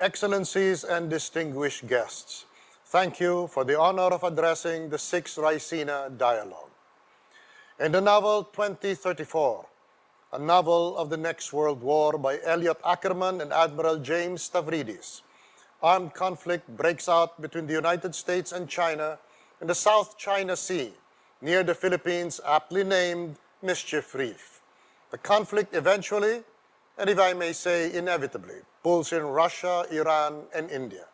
Excellencies and distinguished guests, thank you for the honor of addressing the 6th Raisina Dialogue. In the novel 2034, a novel of the next World War by Elliot Ackerman and Admiral James Stavridis, armed conflict breaks out between the United States and China in the South China Sea, near the Philippines, aptly named Mischief Reef. The conflict eventually, and if I may say inevitably, pulls in Russia, Iran, and India.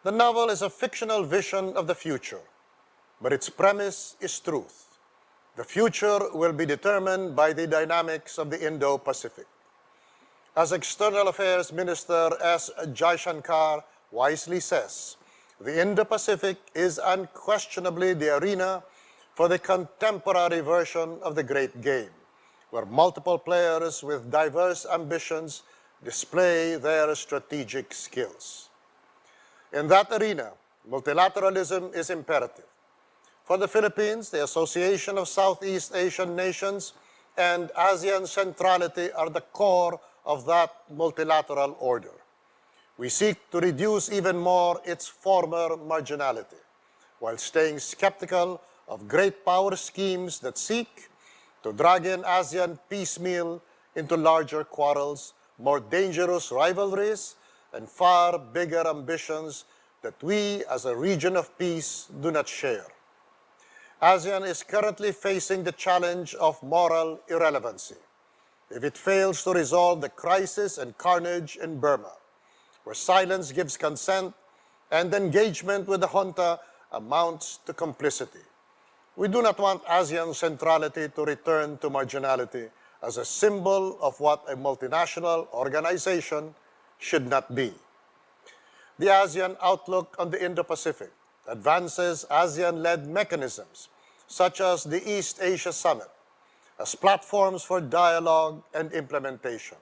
The novel is a fictional vision of the future, but its premise is truth. The future will be determined by the dynamics of the Indo-Pacific. As External Affairs Minister S. Jaishankar wisely says, the Indo-Pacific is unquestionably the arena for the contemporary version of the Great Game, where multiple players with diverse ambitions display their strategic skills. In that arena, multilateralism is imperative. For the Philippines, the Association of Southeast Asian Nations and ASEAN centrality are the core of that multilateral order. We seek to reduce even more its former marginality, while staying skeptical of great power schemes that seek to drag in ASEAN piecemeal into larger quarrels, more dangerous rivalries, and far bigger ambitions that we as a region of peace do not share. ASEAN is currently facing the challenge of moral irrelevancy if it fails to resolve the crisis and carnage in Burma, where silence gives consent and engagement with the junta amounts to complicity. We do not want ASEAN centrality to return to marginality as a symbol of what a multinational organization should not be. The ASEAN outlook on the Indo-Pacific advances ASEAN-led mechanisms such as the East Asia Summit as platforms for dialogue and implementation.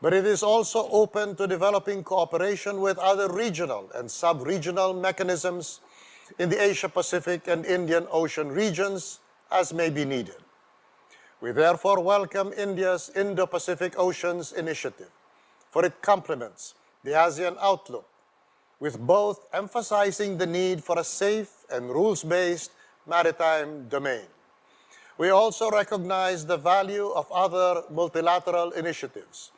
But it is also open to developing cooperation with other regional and sub-regional mechanisms in the Asia-Pacific and Indian Ocean regions as may be needed. We therefore welcome India's Indo-Pacific Oceans Initiative, for it complements the ASEAN outlook, with both emphasizing the need for a safe and rules-based maritime domain. We also recognize the value of other multilateral initiatives,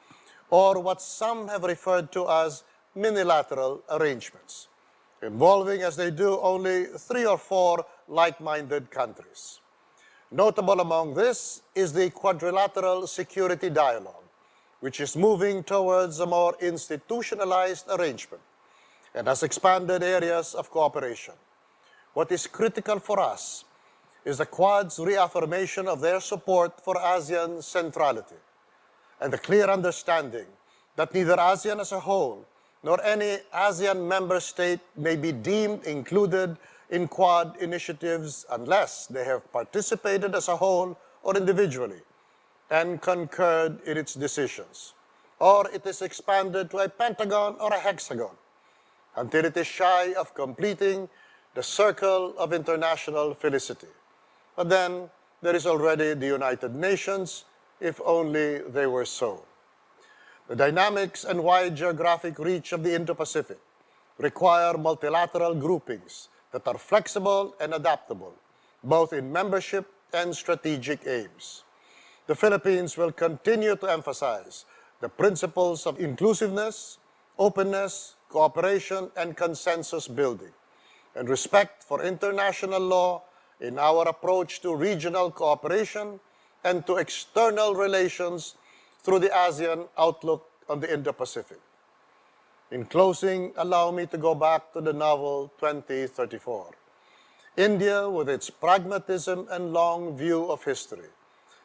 or what some have referred to as minilateral arrangements, involving as they do only 3 or 4 like-minded countries. Notable among this is the Quadrilateral Security Dialogue, which is moving towards a more institutionalized arrangement and has expanded areas of cooperation. What is critical for us is the Quad's reaffirmation of their support for ASEAN centrality and the clear understanding that neither ASEAN as a whole nor any ASEAN member state may be deemed included in Quad initiatives unless they have participated as a whole or individually and concurred in its decisions, or it is expanded to a pentagon or a hexagon until it is shy of completing the circle of international felicity. But then there is already the United Nations, if only they were so. The dynamics and wide geographic reach of the Indo-Pacific require multilateral groupings that are flexible and adaptable, both in membership and strategic aims. The Philippines will continue to emphasize the principles of inclusiveness, openness, cooperation, and consensus building, and respect for international law in our approach to regional cooperation and to external relations through the ASEAN outlook on the Indo-Pacific. In closing, allow me to go back to the novel 2034. India, with its pragmatism and long view of history,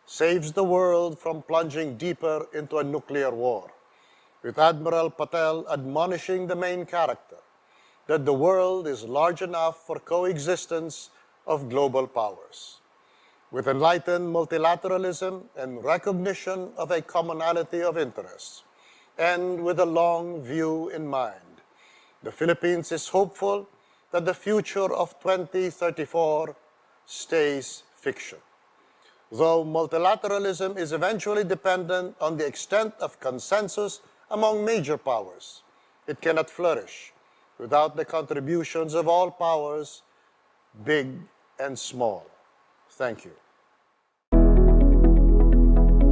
saves the world from plunging deeper into a nuclear war, with Admiral Patel admonishing the main character that the world is large enough for coexistence of global powers. With enlightened multilateralism and recognition of a commonality of interests, and with a long view in mind, the Philippines is hopeful that the future of 2034 stays fiction. Though multilateralism is eventually dependent on the extent of consensus among major powers. It cannot flourish without the contributions of all powers, big and small. Thank you.